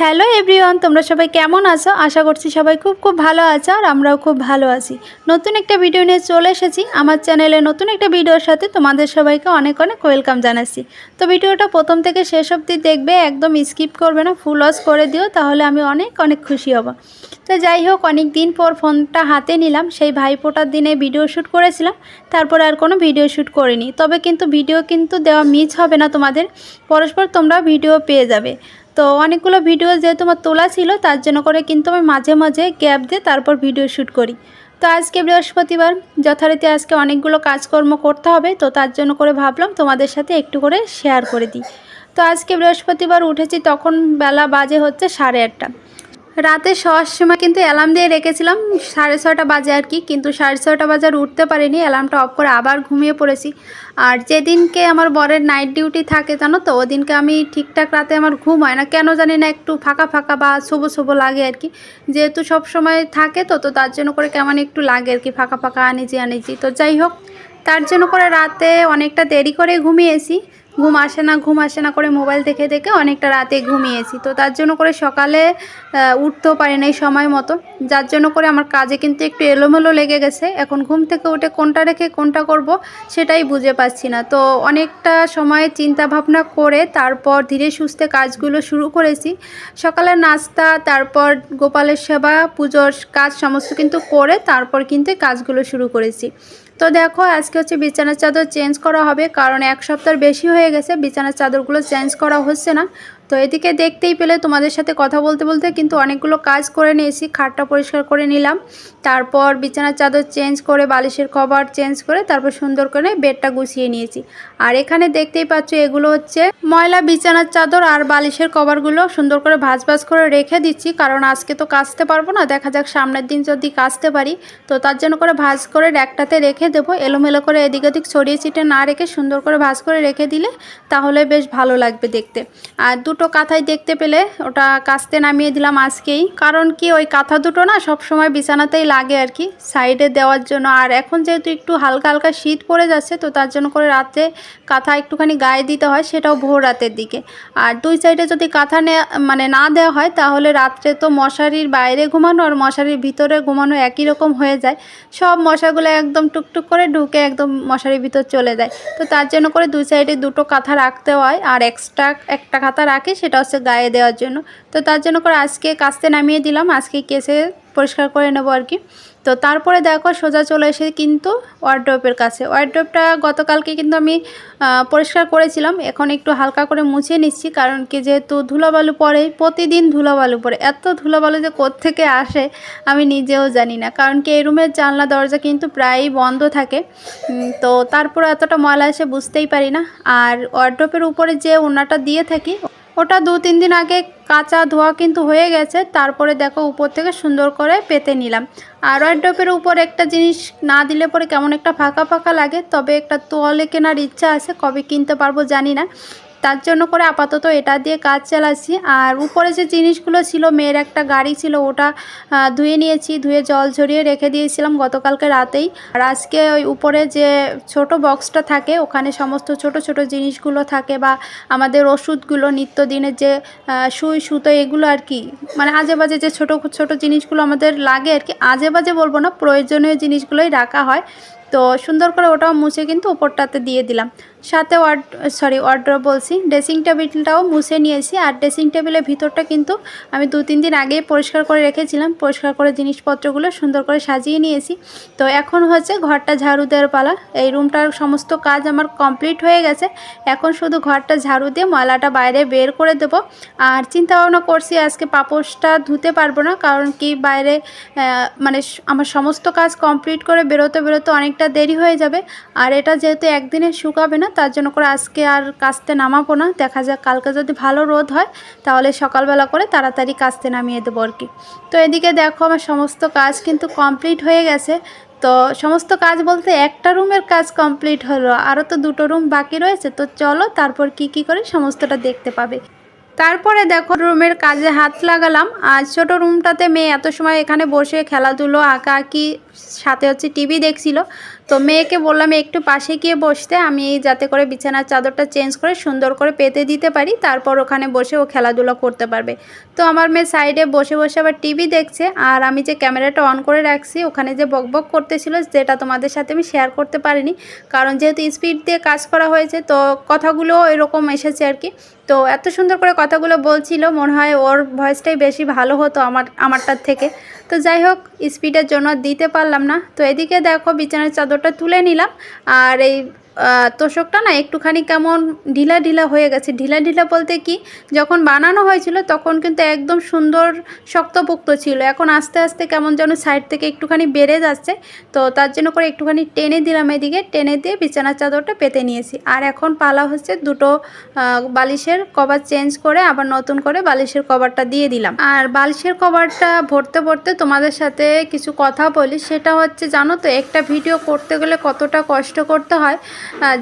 Hello everyone, তোমরা সবাই কেমন আছো? আশা করছি সবাই খুব খুব ভালো আছো আর আমরাও খুব ভালো আছি। নতুন একটা ভিডিও নিয়ে চলে এসেছি আমার চ্যানেলে। নতুন একটা ভিডিওর সাথে তোমাদের সবাইকে অনেক অনেক ওয়েলকাম জানাচ্ছি। তো ভিডিওটা প্রথম থেকে শেষ অবধি দেখবে, একদম স্কিপ করবে না, ফুল ওয়াচ করে দিও, তাহলে আমি অনেক অনেক খুশি হব। তো যাই হোক, অনেক দিন পর ফোনটা হাতে নিলাম। সেই ভাইফোঁটার দিনে ভিডিও শ্যুট করেছিলাম, তারপর আর কোনো ভিডিও শ্যুট করিনি। তবে কিন্তু ভিডিও কিন্তু দেওয়া মিস হবে না তোমাদের, পরস্পর তোমরা ভিডিও পেয়ে যাবে। তো অনেকগুলো ভিডিও যেহেতু আমার তোলা ছিল, তার জন্য করে কিন্তু আমি মাঝে মাঝে গ্যাপ দিয়ে তারপর ভিডিও শ্যুট করি। তো আজকে বৃহস্পতিবার, যথারীতি আজকে অনেকগুলো কাজকর্ম করতে হবে, তো তার জন্য করে ভাবলাম তোমাদের সাথে একটু করে শেয়ার করে দিই। তো আজকে বৃহস্পতিবার উঠেছি, তখন বেলা বাজে হচ্ছে 8:30। রাতে শোয়ার সময় কিন্তু অ্যালার্ম দিয়ে রেখেছিলাম 6:30 বাজে আর কি, কিন্তু 6:30 বাজে আর উঠতে পারিনি। অ্যালার্মটা অফ করে আবার ঘুমিয়ে পড়েছি। আর যেদিনকে আমার বরের নাইট ডিউটি থাকে জানো তো, ওদিনকে আমি ঠিকঠাক রাতে আমার ঘুম হয় না, কেন জানি না, একটু ফাঁকা ফাঁকা বা শুভো শুভো লাগে আর কি। যেহেতু সব সময় থাকে তো তো তার জন্য করে কেমন একটু লাগে আর কি, ফাঁকা ফাঁকা আনিজি আনিজি। তো যাই হোক, তার জন্য করে রাতে অনেকটা দেরি করে ঘুমিয়েছি। ঘুম আসে না করে মোবাইল দেখে দেখে অনেকটা রাতে ঘুমিয়েছি। তো তার জন্য করে সকালে উঠতেও পারি না এই সময় মতো, যার জন্য করে আমার কাজে কিন্তু একটু এলোমেলো লেগে গেছে। এখন ঘুম থেকে উঠে কোনটা রেখে কোনটা করব সেটাই বুঝে পাচ্ছি না। তো অনেকটা সময় চিন্তা ভাবনা করে তারপর ধীরে সুস্থে কাজগুলো শুরু করেছি। সকালের নাস্তা, তারপর গোপালের সেবা, পুজোর কাজ সমস্ত কিন্তু করে তারপর কিন্তু কাজগুলো শুরু করেছি। তো দেখো, আজকে হচ্ছে বিছানার চাদর চেঞ্জ করা হবে, কারণ এক সপ্তাহ বেশি হয়ে গেছে বিছানার চাদরগুলো চেঞ্জ করা হচ্ছে না। তো এদিকে দেখতেই পেলে তোমাদের সাথে কথা বলতে বলতে কিন্তু অনেকগুলো কাজ করে নিয়েছি। খাটটা পরিষ্কার করে নিলাম, তারপর বিছানার চাদর চেঞ্জ করে বালিশের কভার চেঞ্জ করে তারপর সুন্দর করে বেডটা গুছিয়ে নিয়েছি। আর এখানে দেখতেই পাচ্ছ, এগুলো হচ্ছে ময়লা বিছানার চাদর আর বালিশের কভারগুলো সুন্দর করে ভাঁজ করে রেখে দিচ্ছি, কারণ আজকে তো কাচতে পারবো না, দেখা যাক সামনের দিন যদি কাচতে পারি। তো তার জন্য করে ভাঁজ করে একটাতে রেখে দেবো, এলোমেলো করে এদিক ওদিক ছড়িয়ে ছিটে না রেখে সুন্দর করে ভাঁজ করে রেখে দিলে তাহলে বেশ ভালো লাগবে দেখতে। আর দুটো কাঁথাই দেখতে পেলে ওটা কাচতে নামিয়ে দিলাম আজকেই, কারণ কি ওই কাঁথা দুটো না সব সময় বিছানাতেই লাগে আর কি, সাইডে দেওয়ার জন্য। আর এখন যেহেতু একটু হালকা হালকা শীত পড়ে যাচ্ছে, তো তার জন্য করে রাতে কাঁথা একটুখানি গায়ে দিতে হয়, সেটাও ভোর রাতের দিকে। আর দুই সাইডে যদি কাঁথা না দেওয়া হয়, তাহলে রাত্রে তো মশারির বাইরে ঘুমানো আর মশারির ভিতরে ঘুমানো একই রকম হয়ে যায়। সব মশাগুলো একদম টুকটুক করে ঢুকে একদম মশারির ভিতর চলে যায়। তো তার জন্য করে দুই সাইডে দুটো কাঁথা রাখতে হয়, আর এক্সট্রা একটা কাঁথা রাখে, সেটা হচ্ছে গায়ে দেওয়ার জন্য। তো তার জন্য করে আজকে কাচতে নামিয়ে দিলাম, আজকে কেসে পরিষ্কার করে নেবো আর কি। তো তারপরে দেখো, সোজা চলে এসে কিন্তু ওয়ার্ড্রপের কাছে। ওয়ার্ড্রপটা গতকালকে কিন্তু আমি পরিষ্কার করেছিলাম, এখন একটু হালকা করে মুছে নিচ্ছি, কারণ কি যেহেতু ধুলোবালু পড়ে, প্রতিদিন ধুলোবালু পড়ে, এত ধুলোবালু যে কোত্থেকে আসে আমি নিজেও জানি না। কারণ কি এই রুমের জানলা দরজা কিন্তু প্রায়ই বন্ধ থাকে, তো তারপরে এতটা ময়লা এসে বুঝতেই পারি না। আর ওয়ার্ড্রপের উপরে যে ওড়নাটা দিয়ে থাকি, ওটা 2-3 দিন আগে কাঁচা ধোয়া কিন্তু হয়ে গেছে। তারপরে দেখো, উপর থেকে সুন্দর করে পেতে নিলাম। আর ওয়ার্ড্রপের উপর একটা জিনিস না দিলে পরে কেমন একটা ফাঁকা ফাঁকা লাগে, তবে একটা তোয়ালে কেনার ইচ্ছা আছে, কবে কিনতে পারবো জানি না। তার জন্য করে আপাতত এটা দিয়ে কাজ চালাচ্ছি। আর উপরে যে জিনিসগুলো ছিল, মেয়ের একটা গাড়ি ছিল, ওটা ধুয়ে নিয়েছি, ধুয়ে জল ঝরিয়ে রেখে দিয়েছিলাম গতকালকে রাতেই। আর আজকে ওই উপরে যে ছোট বক্সটা থাকে, ওখানে সমস্ত ছোট ছোট জিনিসগুলো থাকে, বা আমাদের ওষুধগুলো, নিত্যদিনের যে সুই সুতো এগুলো আর কি, মানে আজে বাজে যে ছোট ছোট জিনিসগুলো আমাদের লাগে আর কি, আজে বাজে বলবো না, প্রয়োজনীয় জিনিসগুলোই রাখা হয়। তো সুন্দর করে ওটাও মুছে কিন্তু উপরটাতে দিয়ে দিলাম। সাথে ওয়ার্ড্রপ বলছি, ড্রেসিং টেবিলটাও মুছে নিয়েছি। আর ড্রেসিং টেবিলের ভিতরটা কিন্তু আমি 2-3 দিন আগেই পরিষ্কার করে রেখেছিলাম, পরিষ্কার করে জিনিসপত্রগুলো সুন্দর করে সাজিয়ে নিয়েছি। তো এখন হচ্ছে ঘরটা ঝাড়ু দেওয়ার পালা। এই রুমটার সমস্ত কাজ আমার কমপ্লিট হয়ে গেছে, এখন শুধু ঘরটা ঝাড়ু দিয়ে ময়লাটা বাইরে বের করে দেব। আর চিন্তা ভাবনা করছি আজকে পাপোশটা ধুতে পারবো না, কারণ কি বাইরে মানে আমার সমস্ত কাজ কমপ্লিট করে বেরোতে বেরোতে অনেকটা দেরি হয়ে যাবে। আর এটা যেহেতু একদিনে শুকাবে না, তার জন্য করে আজকে আর কাচতে নামাবো না। দেখা যাক, কালকে যদি ভালো রোদ হয় তাহলে সকালবেলা করে তাড়াতাড়ি কাচতে নামিয়ে দেবো আর কি। তো এদিকে দেখো, আমার সমস্ত কাজ কিন্তু কমপ্লিট হয়ে গেছে। তো সমস্ত কাজ বলতে একটা রুমের কাজ কমপ্লিট হলো, আরও তো দুটো রুম বাকি রয়েছে। তো চলো তারপর কি করে সমস্তটা দেখতে পাবে। তারপরে দেখো, রুমের কাজে হাত লাগালাম। আর ছোটো রুমটাতে মেয়ে এত সময় এখানে বসে খেলাধুলো, আঁকাআঁকি, সাথে হচ্ছে টিভি দেখছিল। তো মেয়েকে বললাম একটু পাশে গিয়ে বসতে, আমি যাতে করে বিছানার চাদরটা চেঞ্জ করে সুন্দর করে পেতে দিতে পারি, তারপর ওখানে বসে ও খেলাধুলা করতে পারবে। তো আমার মেয়ে সাইডে বসে বসে আবার টিভি দেখছে, আর আমি যে ক্যামেরাটা অন করে রাখছি ওখানে যে বকবক করতেছিল যেটা তোমাদের সাথে আমি শেয়ার করতে পারিনি, কারণ যেহেতু স্পিড দিয়ে কাজ করা হয়েছে তো কথাগুলো এরকম এসেছে আর কি। তো এত সুন্দর করে কথাগুলো বলছিল, মনে হয় ওর ভয়েসটাই বেশি ভালো হতো আমারটার থেকে। তো যাই হোক, স্পিডের জন্য দিতে পারলাম না। তো এদিকে দেখো বিছানার চাদরটা তুলে নিলাম, আর এই তোষকটা না একটুখানি কেমন ঢিলা ঢিলা হয়ে গেছে। ঢিলা ঢিলা বলতে কি, যখন বানানো হয়েছিল তখন কিন্তু একদম সুন্দর শক্তপোক্ত ছিল, এখন আস্তে আস্তে কেমন যেন সাইড থেকে একটুখানি বেড়ে যাচ্ছে। তো তার জন্য করে একটুখানি টেনে দিলাম, এদিকে টেনে দিয়ে বিছানার চাদরটা পেতে নিয়েছি। আর এখন পালা হচ্ছে দুটো বালিশের কভার চেঞ্জ করে আবার নতুন করে বালিশের কভারটা দিয়ে দিলাম। আর বালিশের কভারটা ভরতে ভরতে তোমাদের সাথে কিছু কথা বলি, সেটা হচ্ছে জানো তো একটা ভিডিও করতে গেলে কতটা কষ্ট করতে হয়।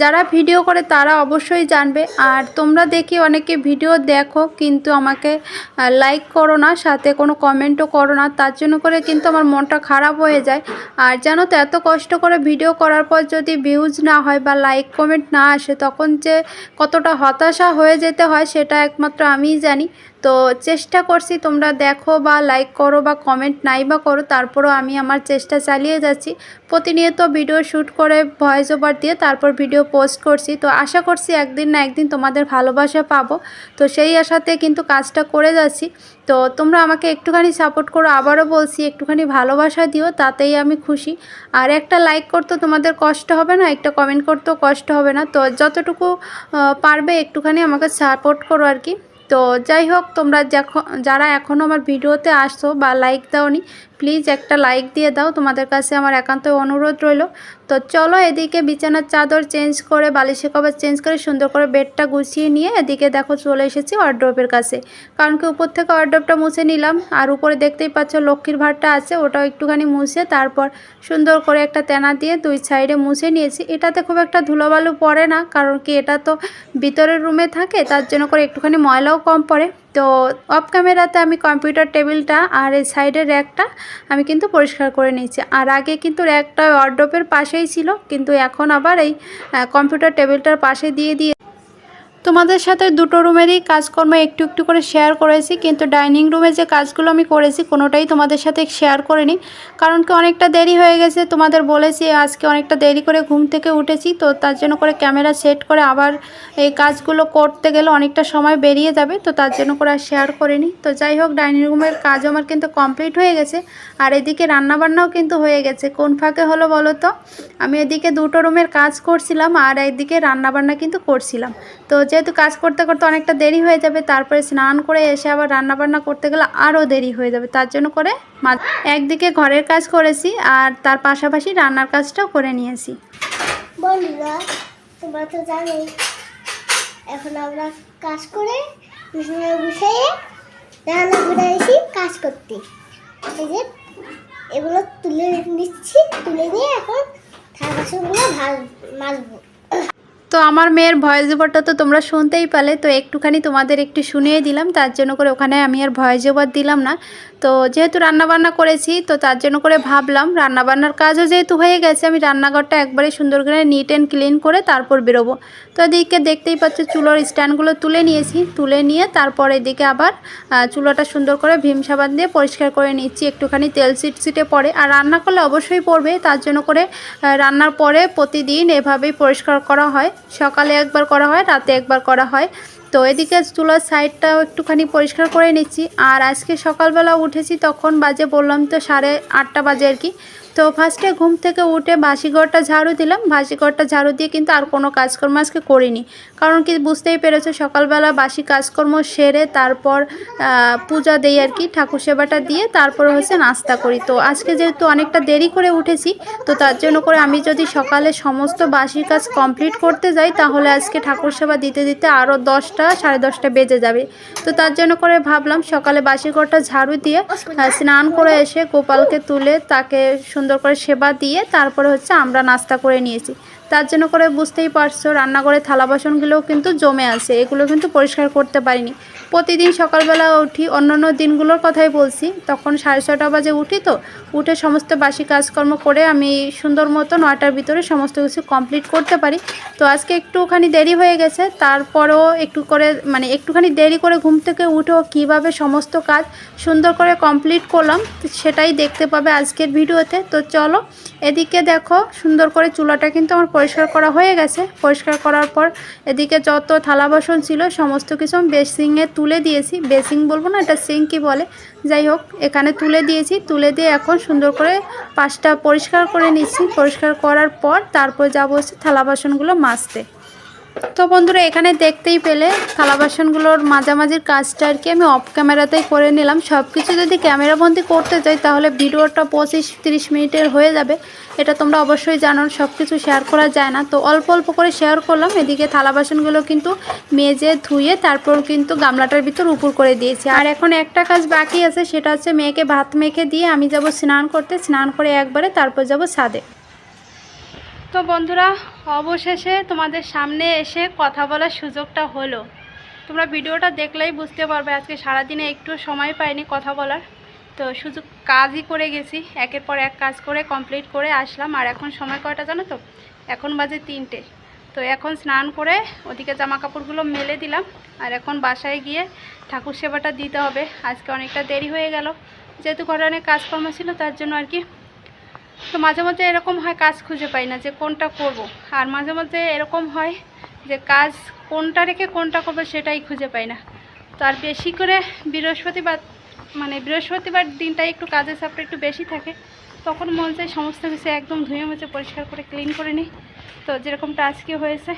যারা ভিডিও করে তারা অবশ্যই জানবে। আর তোমরা দেখি অনেকে ভিডিও দেখো কিন্তু আমাকে লাইক করো না, সাথে কোনো কমেন্টও করো না, তার জন্য করে কিন্তু আমার মনটা খারাপ হয়ে যায়। আর জানো তো এত কষ্ট করে ভিডিও করার পর যদি ভিউজ না হয় বা লাইক কমেন্ট না আসে, তখন যে কতটা হতাশা হয়ে যেতে হয় সেটা একমাত্র আমিই জানি। তো চেষ্টা করছি তোমরা দেখো বা লাইক করো বা কমেন্ট নাই বা করো, তারপরও আমি আমার চেষ্টা চালিয়ে যাচ্ছি। প্রতিনিয়ত ভিডিও শ্যুট করে ভয়েস ওভার দিয়ে তারপর ভিডিও পোস্ট করছি। তো আশা করছি একদিন না একদিন তোমাদের ভালোবাসা পাবো, তো সেই আশাতে কিন্তু কাজটা করে যাচ্ছি। তো তোমরা আমাকে একটুখানি সাপোর্ট করো, আবারও বলছি একটুখানি ভালোবাসা দিও, তাতেই আমি খুশি। আর একটা লাইক করতে তোমাদের কষ্ট হবে না, একটা কমেন্ট করতেও কষ্ট হবে না। তো যতটুকু পারবে একটুখানি আমাকে সাপোর্ট করো আর কি। তো যাই হোক, তোমরা যারা এখনও আমার ভিডিওতে আসছো বা লাইক দাওনি, প্লিজ একটা লাইক দিয়ে দাও, তোমাদের কাছে আমার একান্ত অনুরোধ রইল। তো চলো, এদিকে বিছানার চাদর চেঞ্জ করে বালিশের কভার চেঞ্জ করে সুন্দর করে বেডটা গুছিয়ে নিয়ে এদিকে দেখো চলে এসেছি ওয়ার্ড্রোবের কাছে, কারণ কি উপর থেকে ওয়ার্ড্রোবটা মুছে নিলাম। আর উপরে দেখতেই পাচ্ছ লক্ষ্মীর ভাঁড়টা আছে, ওটাও একটুখানি মুছে তারপর সুন্দর করে একটা তেনা দিয়ে দুই সাইডে মুছে নিয়েছি। এটাতে খুব একটা ধুলোবালু পড়ে না, কারণ কি এটা তো ভিতরের রুমে থাকে, তার জন্য করে একটুখানি ময়লাও কম পড়ে। তো অফ ক্যামেরাতে আমি কম্পিউটার টেবিলটা আর এই সাইডের র্যাকটা আমি কিন্তু পরিষ্কার করে নিয়েছি। আর আগে কিন্তু র্যাকটা ওয়ার্ড্রোবের পাশেই ছিল, কিন্তু এখন আবার এই কম্পিউটার টেবিলটার পাশে দিয়ে তোমাদের সাথে দুটো রুমেরই কাজকর্ম একটু একটু করে শেয়ার করেছি, কিন্তু ডাইনিং রুমে যে কাজগুলো আমি করেছি কোনোটাই তোমাদের সাথে শেয়ার করিনি, কারণ কি অনেকটা দেরি হয়ে গেছে। তোমাদের বলেছি আজকে অনেকটা দেরি করে ঘুম থেকে উঠেছি, তো তার জন্য করে ক্যামেরা সেট করে আবার এই কাজগুলো করতে গেলে অনেকটা সময় বেরিয়ে যাবে, তো তার জন্য করে আর শেয়ার করিনি। তো যাই হোক, ডাইনিং রুমের কাজ আমার কিন্তু কমপ্লিট হয়ে গেছে, আর এদিকে রান্নাবান্নাও কিন্তু হয়ে গেছে। কোন ফাঁকে হলো বলো তো, আমি এদিকে দুটো রুমের কাজ করছিলাম আর একদিকে রান্নাবান্না কিন্তু করছিলাম। তো যেহেতু কাজ করতে করতে অনেকটা দেরি হয়ে যাবে, তারপরে স্নান করে এসে আবার রান্নাবান্না করতে গেলে আরও দেরি হয়ে যাবে, তার জন্য করে একদিকে ঘরের কাজ করেছি আর তার পাশাপাশি রান্নার কাজটাও করে নিয়েছি। বন্ধুরা, তোমরা তো জানোই এখন আমরা কাজ করে বিছানায় বসিয়ে রান্না করে এসে কাজ করতে। এই যে এগুলো তুলে নিচ্ছি, তুলে নিয়ে এখন থালা বাসনগুলো মাজবো। তো আমার মেয়ের ভয়েস ওভারটা তো তোমরা শুনতেই পেলে, তো একটুখানি তোমাদের একটু শুনিয়ে দিলাম, তার জন্য করে ওখানে আমি আর ভয়েস ওভার দিলাম না। তো যেহেতু রান্নাবান্না করেছি তো তার জন্য করে ভাবলাম রান্নাবান্নার কাজও যেহেতু হয়ে গেছে, আমি রান্নাঘরটা একবারে সুন্দর করে নিট অ্যান্ড ক্লিন করে তারপর বেরোবো। তো এদিকে দেখতেই পাচ্ছ চুলোর স্ট্যান্ডগুলো তুলে নিয়েছি, তুলে নিয়ে তারপর এদিকে আবার চুলোটা সুন্দর করে ভীম সাবান দিয়ে পরিষ্কার করে নিচ্ছি, একটুখানি তেল ছিটে পড়ে। আর রান্না করলে অবশ্যই পড়বে, তার জন্য করে রান্নার পরে প্রতিদিন এভাবেই পরিষ্কার করা হয়, সকালে একবার করা হয়, রাতে একবার করা হয়। তো এদিকে চুলার সাইডটাও একটুখানি পরিষ্কার করে নিচ্ছি। আর আজকে সকালবেলা উঠেছি তখন বাজে বললাম তো 8:30 বাজে আর কি। তো ফার্স্টে ঘুম থেকে উঠে বাসিঘরটা ঝাড়ু দিলাম, বাসিঘরটা ঝাড়ু দিয়ে কিন্তু আর কোনো কাজকর্ম আজকে করিনি, কারণ কি বুঝতেই পেরেছো সকালবেলা বাসি কাজকর্ম সেরে তারপর পূজা দেই আর কি, ঠাকুর সেবাটা দিয়ে তারপর হচ্ছে নাস্তা করি। তো আজকে যেহেতু অনেকটা দেরি করে উঠেছি, তো তার জন্য করে আমি যদি সকালে সমস্ত বাসি কাজ কমপ্লিট করতে যাই তাহলে আজকে ঠাকুর সেবা দিতে দিতে আরও 10টা 10:30 বেজে যাবে। তো তার জন্য করে ভাবলাম সকালে বাসি ঘরটা ঝাড়ু দিয়ে স্নান করে এসে গোপালকে তুলে তাকে সুন্দর করে সেবা দিয়ে তারপরে হচ্ছে আমরা নাস্তা করে নিয়েছি। তার জন্য করে বুঝতেই পারছো রান্নাঘরে থালা বাসনগুলোও কিন্তু জমে আছে, এগুলো কিন্তু পরিষ্কার করতে পারিনি। প্রতিদিন সকালবেলা উঠি, অন্যান্য দিনগুলোর কথাই বলছি, তখন 6:30 বাজে উঠি, তো উঠে সমস্ত বাসি কাজকর্ম করে আমি সুন্দর মতো 9টার ভিতরে সমস্ত কিছু কমপ্লিট করতে পারি। তো আজকে একটুখানি দেরি হয়ে গেছে, তারপরেও একটুখানি দেরি করে ঘুম থেকে উঠেও কীভাবে সমস্ত কাজ সুন্দর করে কমপ্লিট করলাম সেটাই দেখতে পাবে আজকের ভিডিওতে। তো চলো, এদিকে দেখো সুন্দর করে চুলাটা কিন্তু আমার পরিষ্কার করা হয়ে গেছে। পরিষ্কার করার পর এদিকে যত থালা বাসন ছিল সমস্ত কিছু আমি বেসিংয়ে তুলে দিয়েছি, বেসিং বলবো না, এটা সিঙ্কই বলে, যাই হোক এখানে তুলে দিয়েছি। তুলে দিয়ে এখন সুন্দর করে পাশটা পরিষ্কার করে নিচ্ছি। পরিষ্কার করার পর তারপর যাবো হচ্ছে থালা বাসনগুলো মাজতে। তো বন্ধুরা এখানে দেখতেই পেলে থালা বাসনগুলোর মাঝামাঝির কাজটা আর কি আমি অফ ক্যামেরাতেই করে নিলাম। সব কিছু যদি ক্যামেরাবন্দি করতে চাই তাহলে ভিডিওটা 25-30 মিনিটের হয়ে যাবে, এটা তোমরা অবশ্যই জানো, সব কিছু শেয়ার করা যায় না। তো অল্প অল্প করে শেয়ার করলাম। এদিকে থালা বাসনগুলো কিন্তু মেজে ধুয়ে তারপর কিন্তু গামলাটার ভিতর উপর করে দিয়েছি। আর এখন একটা কাজ বাকি আছে, সেটা হচ্ছে মেয়েকে ভাত মেখে দিয়ে আমি যাব স্নান করতে। স্নান করে একবারে তারপর যাব ছাদে। তো বন্ধুরা অবশেষে তোমাদের সামনে এসে কথা বলার সুযোগটা হলো। তোমরা ভিডিওটা দেখলেই বুঝতে পারবে আজকে সারাদিনে একটু সময় পাইনি কথা বলার। তো শুধু কাজই করে গেছি, একের পর এক কাজ করে কমপ্লিট করে আসলাম। আর এখন সময় কয়টা জানো তো? এখন বাজে 3টে। তো এখন স্নান করে ওদিকে জামা কাপড়গুলো মেলে দিলাম। আর এখন বাসায় গিয়ে ঠাকুর সেবাটা দিতে হবে। আজকে অনেকটা দেরি হয়ে গেল, যেহেতু ঘরে অনেক কাজকর্ম ছিল তার জন্য আর কি। তো মাঝে মাঝে এরকম হয় কাজ খুঁজে পাই না যে কোনটা করব, আর মাঝে মাঝে এরকম হয় যে কাজ কোনটা রেখে কোনটা করবো সেটাই খুঁজে পাই না। তো আর বেশি করে বৃহস্পতিবার দিনটাই একটু কাজের চাপটা একটু বেশি থাকে, তখন মন চাই সমস্ত কিছু একদম ধুয়ে মুছে পরিষ্কার করে ক্লিন করে নিই। তো যেরকমটা আজকে হয়েছে,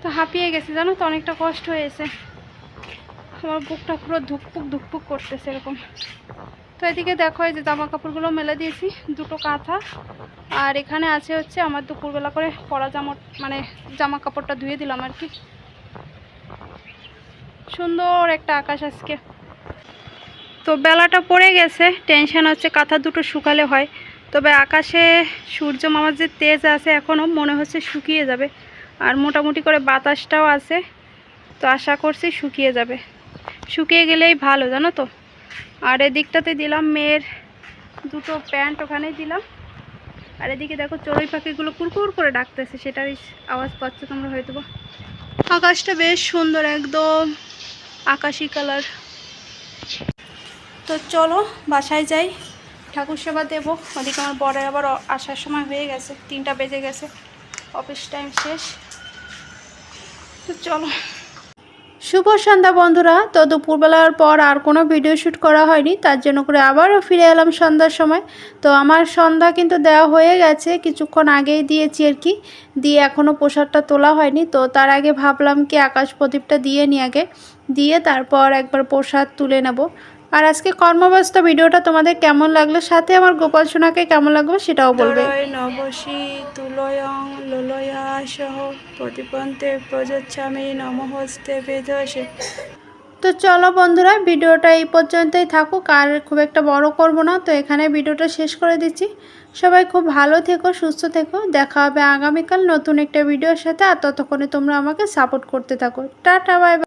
তো হাঁপিয়ে গেছে জানো তো, অনেকটা কষ্ট হয়েছে, আমার বুকটা পুরো ধুকপুক করতেছে এরকম। তো এদিকে দেখো এই যে জামা কাপড়গুলো মেলে দিয়েছি, 2টো কাঁথা। আর এখানে আছে হচ্ছে আমার দুপুরবেলা করে পরা জামা কাপড়টা ধুয়ে দিলাম আর কি। সুন্দর একটা আকাশ আজকে। তো বেলাটা পড়ে গেছে, টেনশন হচ্ছে কাঁথা 2টো শুকালে হয়, তবে আকাশে সূর্য মামার যে তেজ আছে এখনও মনে হচ্ছে শুকিয়ে যাবে। আর মোটামুটি করে বাতাসটাও আছে, তো আশা করছি শুকিয়ে যাবে। শুকিয়ে গেলেই ভালো জানো তো। আর এদিকটাতে দিলাম মেয়ের 2টো প্যান্ট, ওখানেই দিলাম। আর এদিকে দেখো চড়ুই পাখিগুলো কুরকুর করে ডাকতেছে, সেটারই আওয়াজ পাচ্ছ তোমরা হয়তো। আকাশটা বেশ সুন্দর, একদম আকাশি কালার। তো চলো বাসায় যাই, ঠাকুর সেবা দেবো। ওদিকে আমার বরের আবার আসার সময় হয়ে গেছে, 3টা বেজে গেছে, অফিস টাইম শেষ। তো চলো। শুভ সন্ধ্যা বন্ধুরা। তো দুপুরবেলার পর আর কোনো ভিডিও শ্যুট করা হয়নি, তার জন্য করে আবারও ফিরে এলাম সন্ধ্যার সময়। তো আমার সন্ধ্যা কিন্তু দেওয়া হয়ে গেছে, কিছুক্ষণ আগেই দিয়েছি আর কি, দিয়ে এখনও প্রসাদটা তোলা হয়নি। তো তার আগে ভাবলাম কি আকাশ প্রদীপটা দিয়ে নিই আগে, দিয়ে তারপর একবার প্রসাদ তুলে নেব। আর আজকে কর্মব্যস্ত ভিডিওটা তোমাদের কেমন লাগলো, সাথে আমার গোপাল সোনাকে কেমন লাগবে সেটাও বলবে। নবশী তুলয়ং লোলয়া সহ প্রতিপন্তে প্রযোচ্ছামি নমহস্তে বেদসে। তো চলো বন্ধুরা ভিডিওটা এই পর্যন্তই থাকুক, আর খুব একটা বড় করব না। তো এখানে ভিডিওটা শেষ করে দিচ্ছি। সবাই খুব ভালো থেকো, সুস্থ থেকো, দেখা হবে আগামীকাল নতুন একটা ভিডিওর সাথে। আর ততক্ষণে তোমরা আমাকে সাপোর্ট করতে থাকো। Tata, bye bye.